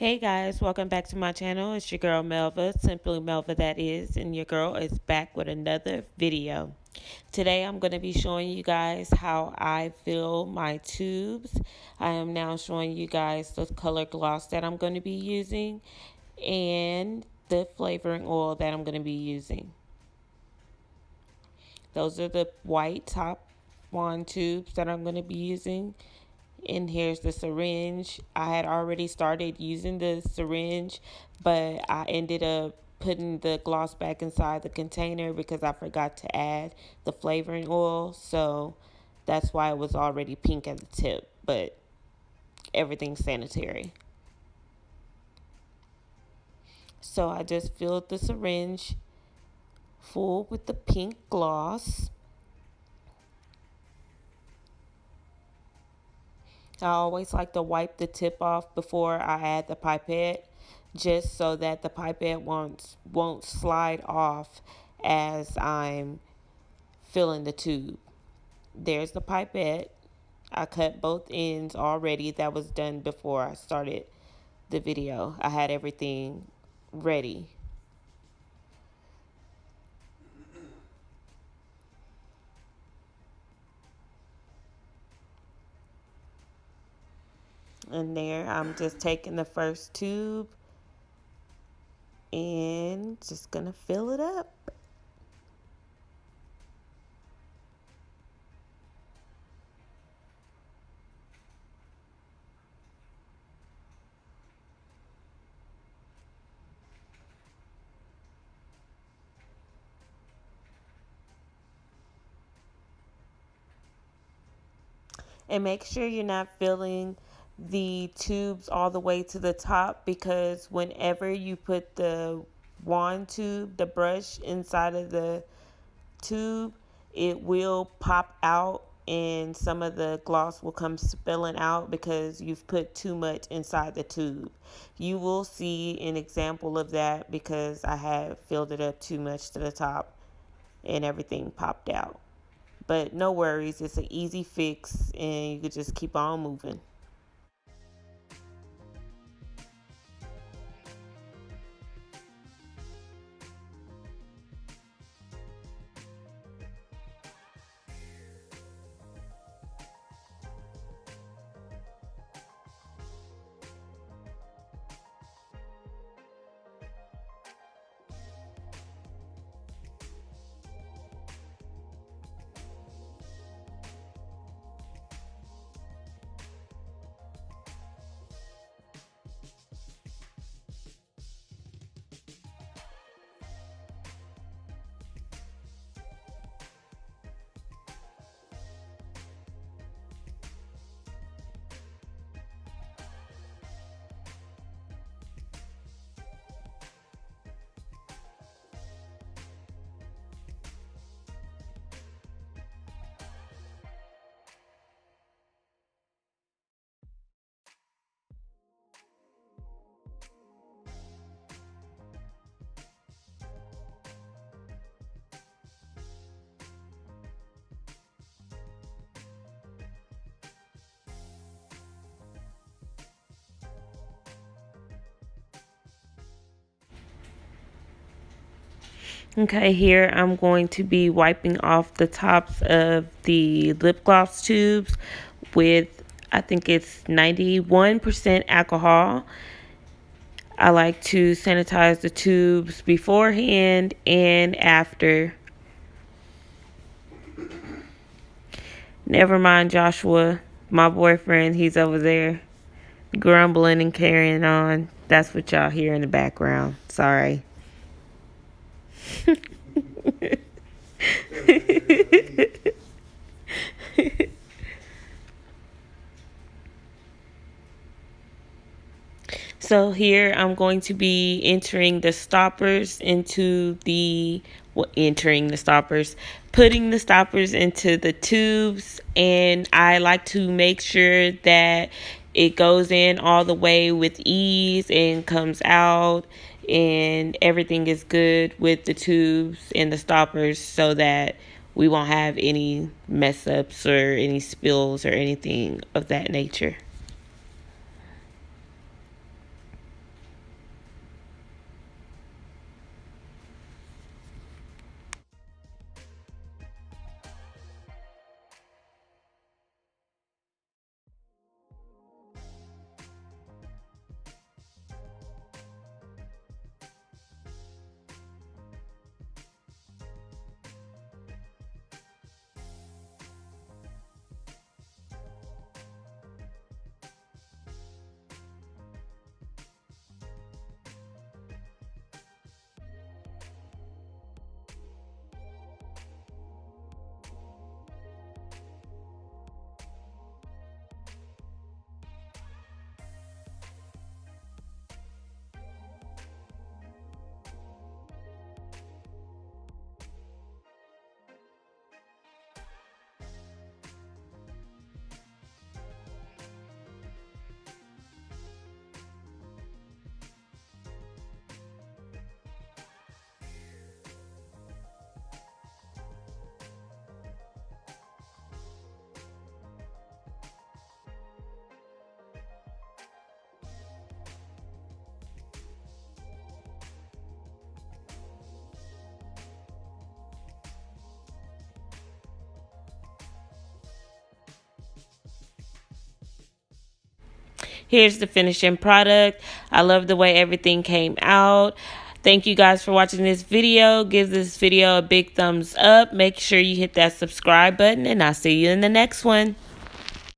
Hey guys, welcome back to my channel. It's your girl Melva, simply Melva that is, and your girl is back with another video. Today I'm going to be showing you guys how I fill my tubes. I am now showing you guys the color gloss that I'm going to be using and the flavoring oil that I'm going to be using. Those are the white top wand tubes that I'm going to be using. And here's the syringe. I had already started using the syringe, but I ended up putting the gloss back inside the container because I forgot to add the flavoring oil. So that's why it was already pink at the tip, but everything's sanitary. So I just filled the syringe full with the pink gloss. I always like to wipe the tip off before I add the pipette, just so that the pipette won't slide off as I'm filling the tube. There's the pipette. I cut both ends already. That was done before I started the video. I had everything ready. And there, I'm just taking the first tube and just gonna fill it up. And make sure you're not filling the tubes all the way to the top, because whenever you put the wand tube, the brush inside of the tube, it will pop out and some of the gloss will come spilling out because you've put too much inside the tube. You will see an example of that because I had filled it up too much to the top and everything popped out. But no worries, it's an easy fix and you could just keep on moving. Okay, here I'm going to be wiping off the tops of the lip gloss tubes with, I think it's 91% alcohol. I like to sanitize the tubes beforehand and after. Never mind Joshua, my boyfriend, he's over there grumbling and carrying on. That's what y'all hear in the background. Sorry. So here I'm going to be entering the stoppers into the, well, entering the stoppers, putting the stoppers into the tubes, and I like to make sure that it goes in all the way with ease and comes out and everything is good with the tubes and the stoppers so that we won't have any mess ups or any spills or anything of that nature. Here's the finishing product. I love the way everything came out. Thank you guys for watching this video. Give this video a big thumbs up. Make sure you hit that subscribe button, and I'll see you in the next one.